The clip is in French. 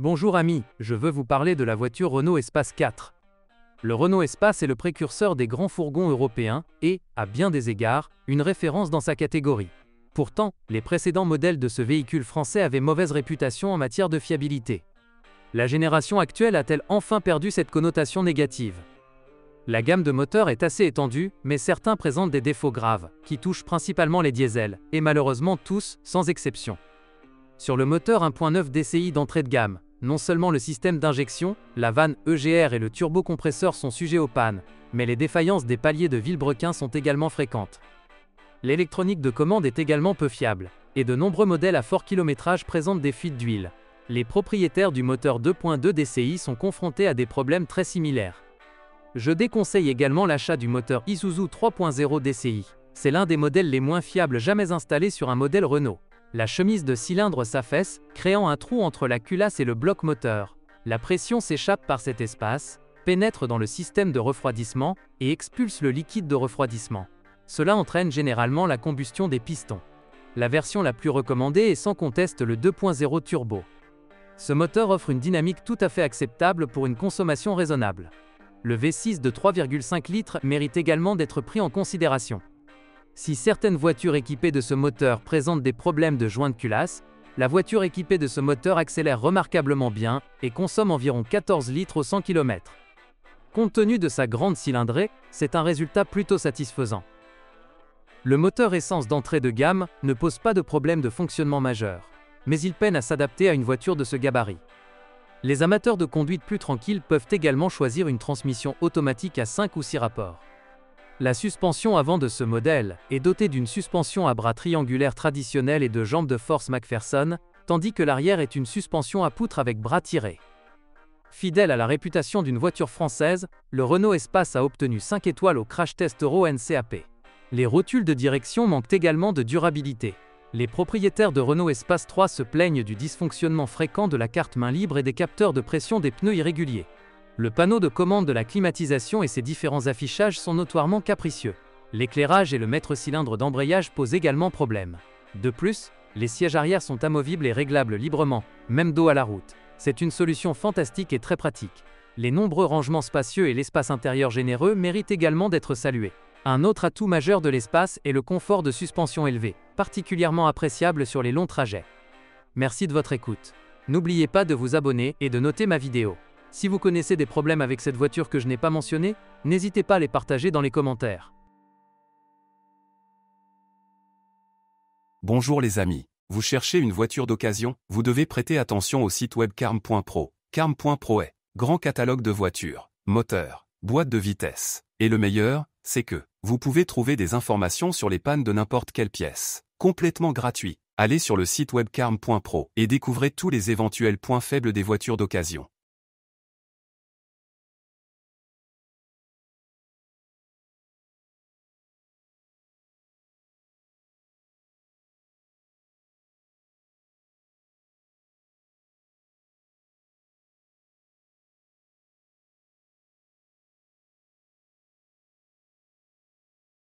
Bonjour amis, je veux vous parler de la voiture Renault Espace 4. Le Renault Espace est le précurseur des grands fourgons européens et, à bien des égards, une référence dans sa catégorie. Pourtant, les précédents modèles de ce véhicule français avaient mauvaise réputation en matière de fiabilité. La génération actuelle a-t-elle enfin perdu cette connotation négative? La gamme de moteurs est assez étendue, mais certains présentent des défauts graves, qui touchent principalement les diesels, et malheureusement tous, sans exception. Sur le moteur 1.9 DCI d'entrée de gamme, non seulement le système d'injection, la vanne EGR et le turbocompresseur sont sujets aux pannes, mais les défaillances des paliers de Villebrequin sont également fréquentes. L'électronique de commande est également peu fiable, et de nombreux modèles à fort kilométrage présentent des fuites d'huile. Les propriétaires du moteur 2.2 DCI sont confrontés à des problèmes très similaires. Je déconseille également l'achat du moteur Isuzu 3.0 DCI. C'est l'un des modèles les moins fiables jamais installés sur un modèle Renault. La chemise de cylindre s'affaisse, créant un trou entre la culasse et le bloc moteur. La pression s'échappe par cet espace, pénètre dans le système de refroidissement et expulse le liquide de refroidissement. Cela entraîne généralement la combustion des pistons. La version la plus recommandée est sans conteste le 2.0 turbo. Ce moteur offre une dynamique tout à fait acceptable pour une consommation raisonnable. Le V6 de 3,5 litres mérite également d'être pris en considération. Si certaines voitures équipées de ce moteur présentent des problèmes de joint de culasse, la voiture équipée de ce moteur accélère remarquablement bien et consomme environ 14 litres au 100 km. Compte tenu de sa grande cylindrée, c'est un résultat plutôt satisfaisant. Le moteur essence d'entrée de gamme ne pose pas de problème de fonctionnement majeur, mais il peine à s'adapter à une voiture de ce gabarit. Les amateurs de conduite plus tranquille peuvent également choisir une transmission automatique à 5 ou 6 rapports. La suspension avant de ce modèle est dotée d'une suspension à bras triangulaire traditionnelle et de jambes de force McPherson, tandis que l'arrière est une suspension à poutres avec bras tirés. Fidèle à la réputation d'une voiture française, le Renault Espace a obtenu 5 étoiles au crash test Euro NCAP. Les rotules de direction manquent également de durabilité. Les propriétaires de Renault Espace 3 se plaignent du dysfonctionnement fréquent de la carte main libre et des capteurs de pression des pneus irréguliers. Le panneau de commande de la climatisation et ses différents affichages sont notoirement capricieux. L'éclairage et le maître-cylindre d'embrayage posent également problème. De plus, les sièges arrière sont amovibles et réglables librement, même dos à la route. C'est une solution fantastique et très pratique. Les nombreux rangements spacieux et l'espace intérieur généreux méritent également d'être salués. Un autre atout majeur de l'espace est le confort de suspension élevé, particulièrement appréciable sur les longs trajets. Merci de votre écoute. N'oubliez pas de vous abonner et de noter ma vidéo. Si vous connaissez des problèmes avec cette voiture que je n'ai pas mentionnée, n'hésitez pas à les partager dans les commentaires. Bonjour les amis, vous cherchez une voiture d'occasion? Vous devez prêter attention au site web carm.pro. Carm.pro est grand catalogue de voitures, moteurs, boîtes de vitesse. Et le meilleur, c'est que vous pouvez trouver des informations sur les pannes de n'importe quelle pièce, complètement gratuit. Allez sur le site web carm.pro et découvrez tous les éventuels points faibles des voitures d'occasion.